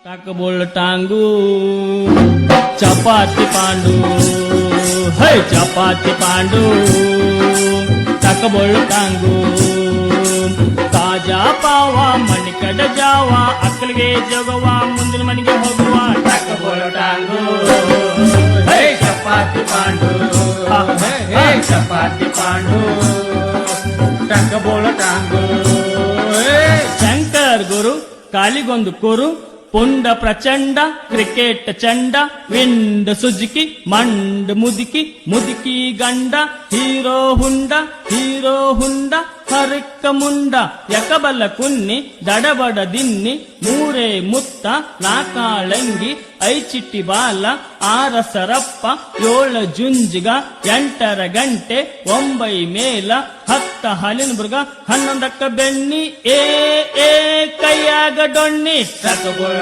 टाकबोल टांगू चपाती पांडू है चपाती पांडू टाकबोल टांगू ताजा पावा मणिकड जावा अಕ್ಕಲಿಗೆ ಜಗವಾ ಮುಂದಿನ ಮನೆಗೆ ಹೋಗುವ टाकबोल टांगू है चपाती पांडू है चपाती पांडू टाकबोल टांगू ಶಂಕರ್ ಗುರು ಕಾಲಿಗೊಂದು ಕುರು ಪುಂಡ ಪ್ರಚಂಡ ಕ್ರಿಕೆಟ್ ಚಂಡ ವಿಂಡ್ ಸುಜುಕಿ ಮಂಡ್ ಮುದುಕಿ ಮುದುಕಿ ಗಂಡ ಹೀರೋ ಹುಂಡ ಹರಿಕ್ಕ ಮುಂಡ ಯಕಬಲ ಕುನ್ನಿ ದಡಬಡ ದಿನ್ನಿ ಮೂರೇ ಮುತ್ತ ನಾಕಾಳಂಗಿ ಐಚಿಟ್ಟಿ ಬಾಲ ಆರಸರಪ್ಪ ಏಳ ಜುಂಜಿಗ ಎಂಟರ ಗಂಟೆ ಒಂಬೈ ಮೇಲ ಹತ್ತ ಹಲಿನ ಮೃಗ ಹನ್ನೊಂದಕ್ಕ ಬೆಣ್ಣಿ ಏ ಕೈಯಾಗ ಡೊಣ್ಣಿ टाकबोल